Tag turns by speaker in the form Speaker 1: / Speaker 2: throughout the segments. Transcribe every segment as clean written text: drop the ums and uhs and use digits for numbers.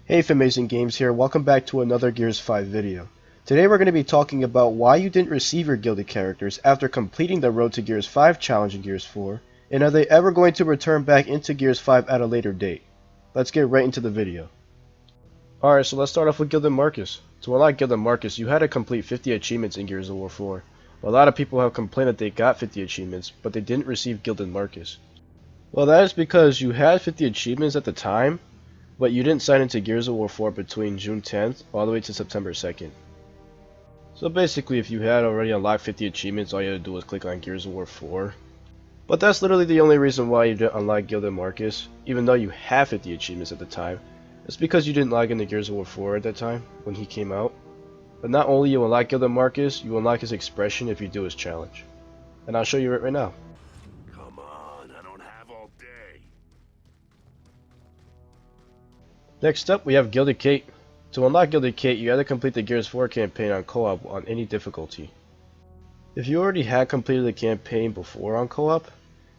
Speaker 1: Hey Amazing Games here, welcome back to another Gears 5 video. Today we're going to be talking about why you didn't receive your Gilded characters after completing the Road to Gears 5 challenge in Gears 4, and are they ever going to return back into Gears 5 at a later date. Let's get right into the video. Alright, so let's start off with Gilded Marcus. To unlock Gilded Marcus, you had to complete 50 achievements in Gears of War 4. A lot of people have complained that they got 50 achievements, but they didn't receive Gilded Marcus. Well, that is because you had 50 achievements at the time, but you didn't sign into Gears of War 4 between June 10th all the way to September 2nd. So basically, if you had already unlocked 50 achievements, all you had to do was click on Gears of War 4. But that's literally the only reason why you didn't unlock Gilded Marcus, even though you had 50 achievements at the time. It's because you didn't log into Gears of War 4 at that time, when he came out. But not only you unlock Gilded Marcus, you unlock his expression if you do his challenge. And I'll show you it right now.
Speaker 2: Come on, I don't have all day.
Speaker 1: Next up, we have Gilded Kate. To unlock Gilded Kate, you had to complete the Gears 4 campaign on co-op on any difficulty. If you already had completed the campaign before on co-op,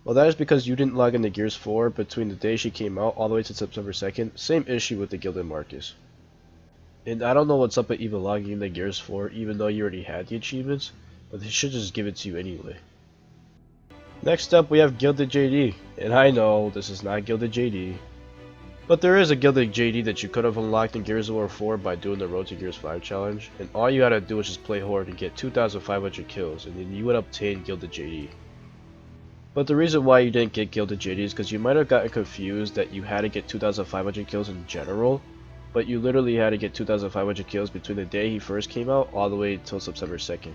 Speaker 1: well, that is because you didn't log into Gears 4 between the day she came out all the way to September 2nd. Same issue with the Gilded Marcus. And I don't know what's up with even logging into Gears 4 even though you already had the achievements, but they should just give it to you anyway. Next up, we have Gilded JD. And I know this is not Gilded JD, but there is a Gilded JD that you could have unlocked in Gears of War 4 by doing the Road to Gears 5 challenge, and all you had to do was just play Horde and get 2,500 kills, and then you would obtain Gilded JD. But the reason why you didn't get Gilded JD is because you might have gotten confused that you had to get 2,500 kills in general, but you literally had to get 2,500 kills between the day he first came out all the way until September 2nd.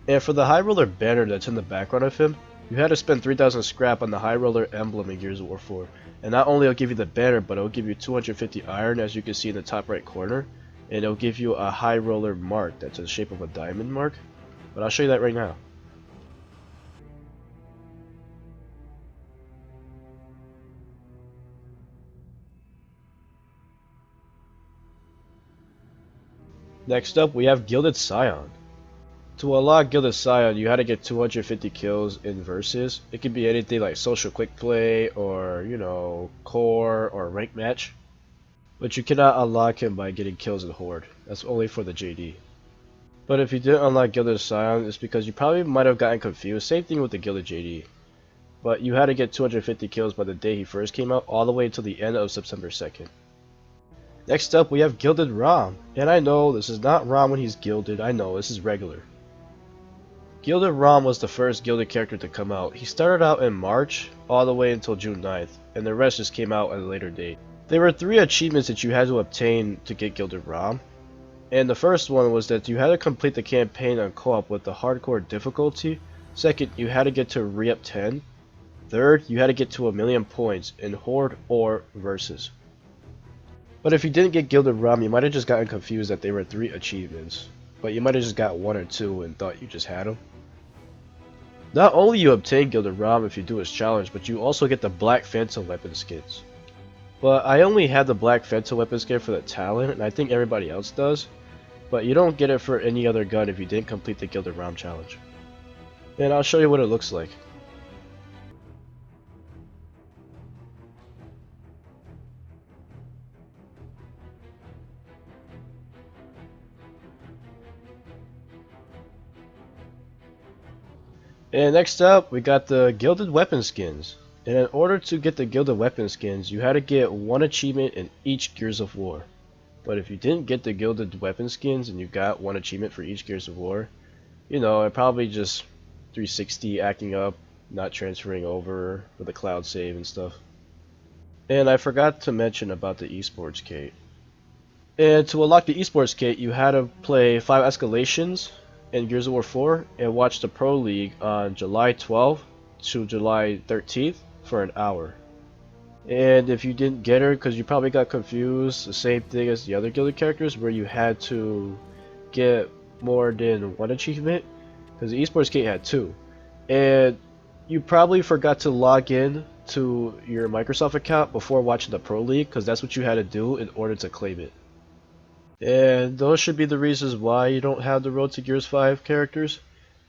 Speaker 1: And for the High Roller banner that's in the background of him, you had to spend 3,000 scrap on the High Roller emblem in Gears of War 4. And not only it'll give you the banner, but it'll give you 250 iron, as you can see in the top right corner. And it'll give you a High Roller mark that's in the shape of a diamond mark. But I'll show you that right now. Next up, we have Gilded Scion. To unlock Gilded Scion, you had to get 250 kills in versus. It could be anything like social quick play or, core or rank match. But you cannot unlock him by getting kills in Horde. That's only for the JD. But if you didn't unlock Gilded Scion, it's because you probably might have gotten confused. Same thing with the Gilded JD. But you had to get 250 kills by the day he first came out, all the way until the end of September 2nd. Next up, we have Gilded ROM. And I know this is not ROM when he's gilded. I know, this is regular. Gilded ROM was the first Gilded character to come out. He started out in March, all the way until June 9th, and the rest just came out at a later date. There were 3 achievements that you had to obtain to get Gilded ROM, and the first one was that you had to complete the campaign on co-op with the hardcore difficulty. Second, you had to get to re-up 10. Third, you had to get to 1,000,000 points in Horde or Versus. But if you didn't get Gilded ROM, you might have just gotten confused that there were 3 achievements, but you might have just got 1 or 2 and thought you just had them. Not only you obtain Gilded ROM if you do his challenge, but you also get the Black Phantom weapon skins. But I only have the Black Phantom weapon skin for the talent, and I think everybody else does. But you don't get it for any other gun if you didn't complete the Gilded ROM challenge. And I'll show you what it looks like. And next up, we got the Gilded Weapon Skins. And in order to get the Gilded Weapon Skins, you had to get 1 achievement in each Gears of War. But if you didn't get the Gilded Weapon Skins and you got 1 achievement for each Gears of War, it probably just 360 acting up, not transferring over for the cloud save and stuff. And I forgot to mention about the Esports Kate. And to unlock the Esports Kate, you had to play 5 escalations in Gears of War 4 and watch the Pro League on July 12th to July 13th for an hour. And if you didn't get her because you probably got confused, the same thing as the other Gilded characters where you had to get more than 1 achievement, because the Esports Kate had 2. And you probably forgot to log in to your Microsoft account before watching the Pro League, because that's what you had to do in order to claim it. And those should be the reasons why you don't have the Road to Gears 5 characters.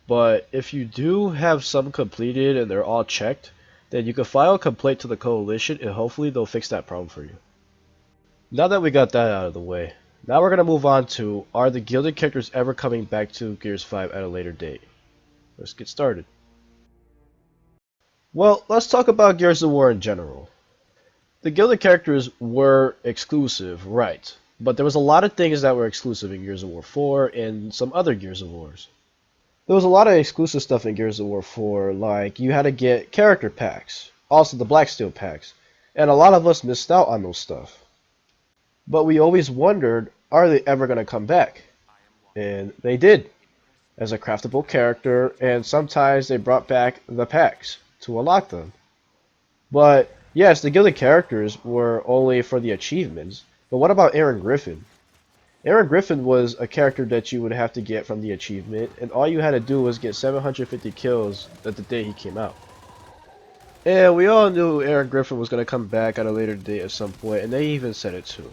Speaker 1: But if you do have some completed and they're all checked, then you can file a complaint to the Coalition and hopefully they'll fix that problem for you. Now that we got that out of the way, now we're gonna move on to, are the Gilded characters ever coming back to Gears 5 at a later date? Let's get started. Well, let's talk about Gears of War in general. The Gilded characters were exclusive, right, but there was a lot of things that were exclusive in Gears of War 4 and some other Gears of Wars. There was a lot of exclusive stuff in Gears of War 4, like you had to get character packs, also the Blacksteel packs, and a lot of us missed out on those stuff. But we always wondered, are they ever going to come back? And they did, as a craftable character, and sometimes they brought back the packs to unlock them. But yes, the Gilded characters were only for the achievements, but what about Aaron Griffin? Aaron Griffin was a character that you would have to get from the achievement, and all you had to do was get 750 kills at the day he came out. And we all knew Aaron Griffin was going to come back at a later date at some point, and they even said it too.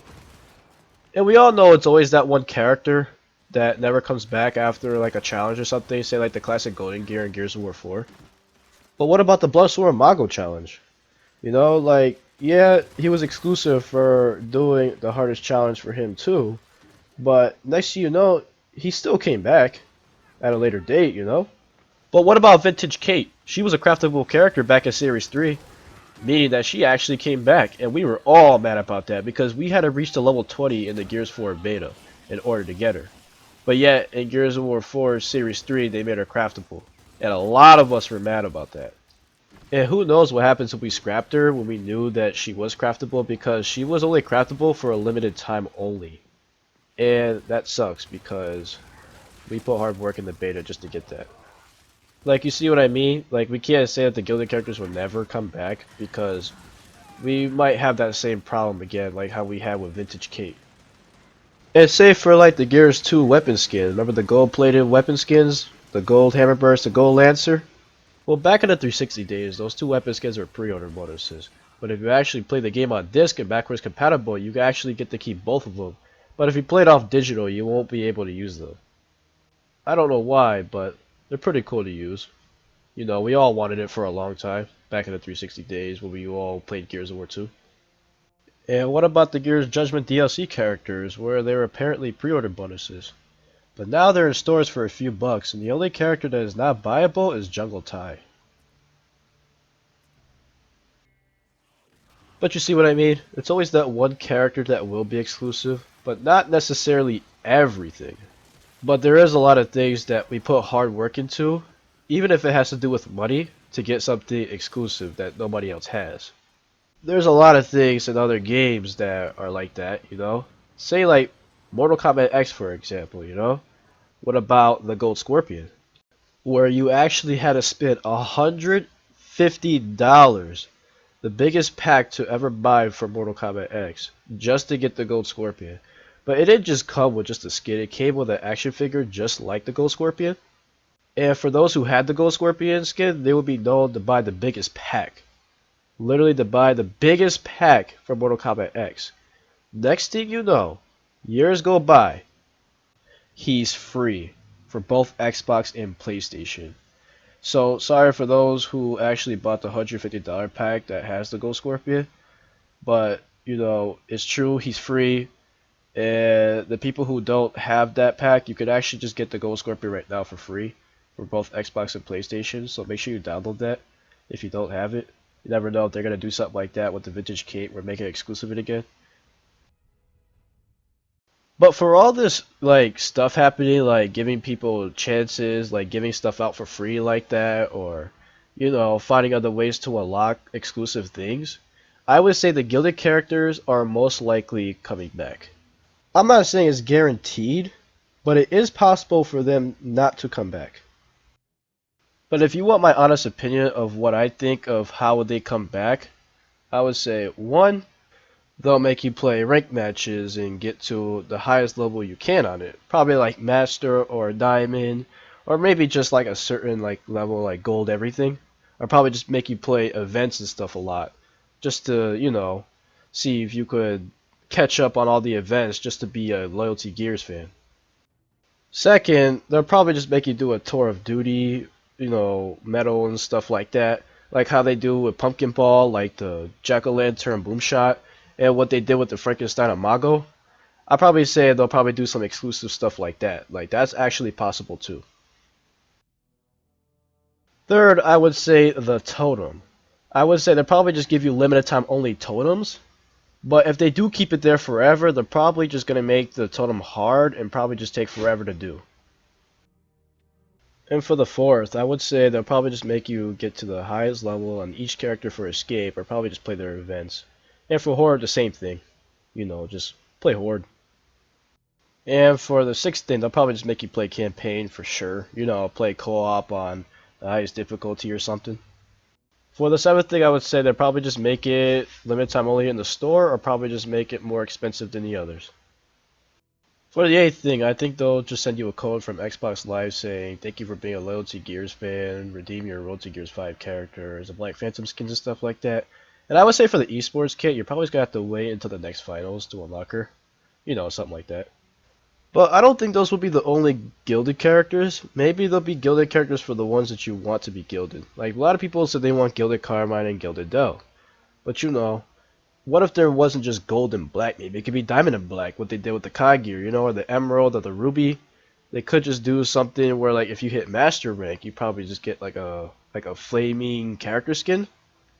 Speaker 1: And we all know it's always that one character that never comes back after like a challenge or something, say like the classic Golden Gear in Gears of War 4. But what about the Bloodsworn Mago challenge? You know, like, yeah, he was exclusive for doing the hardest challenge for him too, but next thing you know, he still came back at a later date, you know? But what about Vintage Kate? She was a craftable character back in Series 3, meaning that she actually came back, and we were all mad about that because we had to reach the level 20 in the Gears 4 beta in order to get her. But yet, in Gears of War 4 Series 3, they made her craftable, and a lot of us were mad about that. And who knows what happens if we scrapped her when we knew that she was craftable, because she was only craftable for a limited time only. And that sucks because we put hard work in the beta just to get that. Like, you see what I mean? Like, we can't say that the Gilded characters will never come back because we might have that same problem again, like how we had with Vintage Kate. And say for like the Gears 2 weapon skin, remember the gold-plated weapon skins? The gold Hammerburst, the gold Lancer? Well, back in the 360 days, those two weapon skins were pre-order bonuses. But if you actually play the game on disc and backwards compatible, you actually get to keep both of them. But if you play it off digital, you won't be able to use them. I don't know why, but they're pretty cool to use. You know, we all wanted it for a long time, back in the 360 days when we all played Gears of War 2. And what about the Gears Judgment DLC characters, where they were apparently pre-order bonuses? But now they're in stores for a few bucks, and the only character that is not buyable is Jungle Tai. But you see what I mean? It's always that one character that will be exclusive, but not necessarily everything. But there is a lot of things that we put hard work into, even if it has to do with money, to get something exclusive that nobody else has. There's a lot of things in other games that are like that, you know? Say like Mortal Kombat X, for example, you know? What about the Gold Scorpion? Where you actually had to spend $150, the biggest pack to ever buy for Mortal Kombat X, just to get the Gold Scorpion. But it didn't just come with just a skin, it came with an action figure just like the Gold Scorpion. And for those who had the Gold Scorpion skin, they would be known to buy the biggest pack. Literally to buy the biggest pack for Mortal Kombat X. Next thing you know, years go by, he's free for both Xbox and PlayStation. So sorry for those who actually bought the $150 pack that has the Gold Scorpion, but you know, it's true, he's free. And the people who don't have that pack, you could actually just get the Gold Scorpion right now for free for both Xbox and PlayStation. So make sure you download that if you don't have it. You never know if they're gonna do something like that with the Vintage Kate or make it exclusive again. But for all this like stuff happening, like giving people chances, like giving stuff out for free like that, or you know, finding other ways to unlock exclusive things, I would say the Gilded characters are most likely coming back. I'm not saying it's guaranteed, but it is possible for them not to come back. But if you want my honest opinion of what I think of how would they come back, I would say one, they'll make you play ranked matches and get to the highest level you can on it. Probably like master or diamond, or maybe just like a certain like level like gold everything. Or probably just make you play events and stuff a lot, just to, you know, see if you could catch up on all the events just to be a loyalty Gears fan. Second, they'll probably just make you do a tour of duty, you know, medal and stuff like that, like how they do with Pumpkin Ball, like the Jack-o'-lantern boom shot, and what they did with the Frankenstein Imago, I'd probably say they'll probably do some exclusive stuff like that. Like, that's actually possible too. Third, I would say the totem. I would say they'll probably just give you limited time only totems, but if they do keep it there forever, they're probably just going to make the totem hard and probably just take forever to do. And for the fourth, I would say they'll probably just make you get to the highest level on each character for escape, or probably just play their events. And for horde, the same thing. You know, just play horde. And for the sixth thing, they'll probably just make you play campaign for sure. You know, play co-op on the highest difficulty or something. For the seventh thing, I would say they'll probably just make it limited time only in the store, or probably just make it more expensive than the others. For the eighth thing, I think they'll just send you a code from Xbox Live saying, thank you for being a Loyalty Gears fan, redeem your Loyalty Gears 5 characters, and Black Phantom skins and stuff like that. And I would say for the esports kit, you're probably going to have to wait until the next finals to unlock her. You know, something like that. But I don't think those will be the only gilded characters. Maybe there'll be gilded characters for the ones that you want to be gilded. Like, a lot of people said they want gilded Carmine and gilded Dell. But you know, what if there wasn't just gold and black? Maybe it could be diamond and black, what they did with the Kai gear, you know, or the emerald or the ruby. They could just do something where, like, if you hit master rank, you probably just get like a flaming character skin,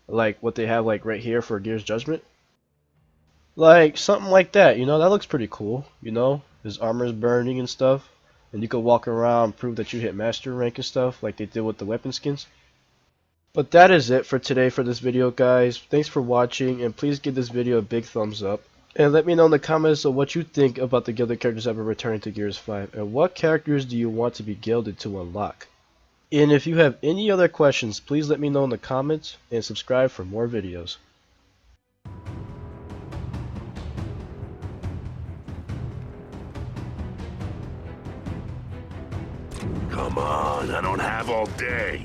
Speaker 1: like what they have like right here for Gears Judgment. Like something like that, you know, that looks pretty cool, you know? His armor's burning and stuff. And you could walk around, prove that you hit master rank and stuff, like they did with the weapon skins. But that is it for today for this video, guys. Thanks for watching, and please give this video a big thumbs up. And let me know in the comments of what you think about the gilded characters that will return to Gears 5, and what characters do you want to be gilded to unlock. And if you have any other questions, please let me know in the comments, and subscribe for more videos.
Speaker 2: Come on, I don't have all day.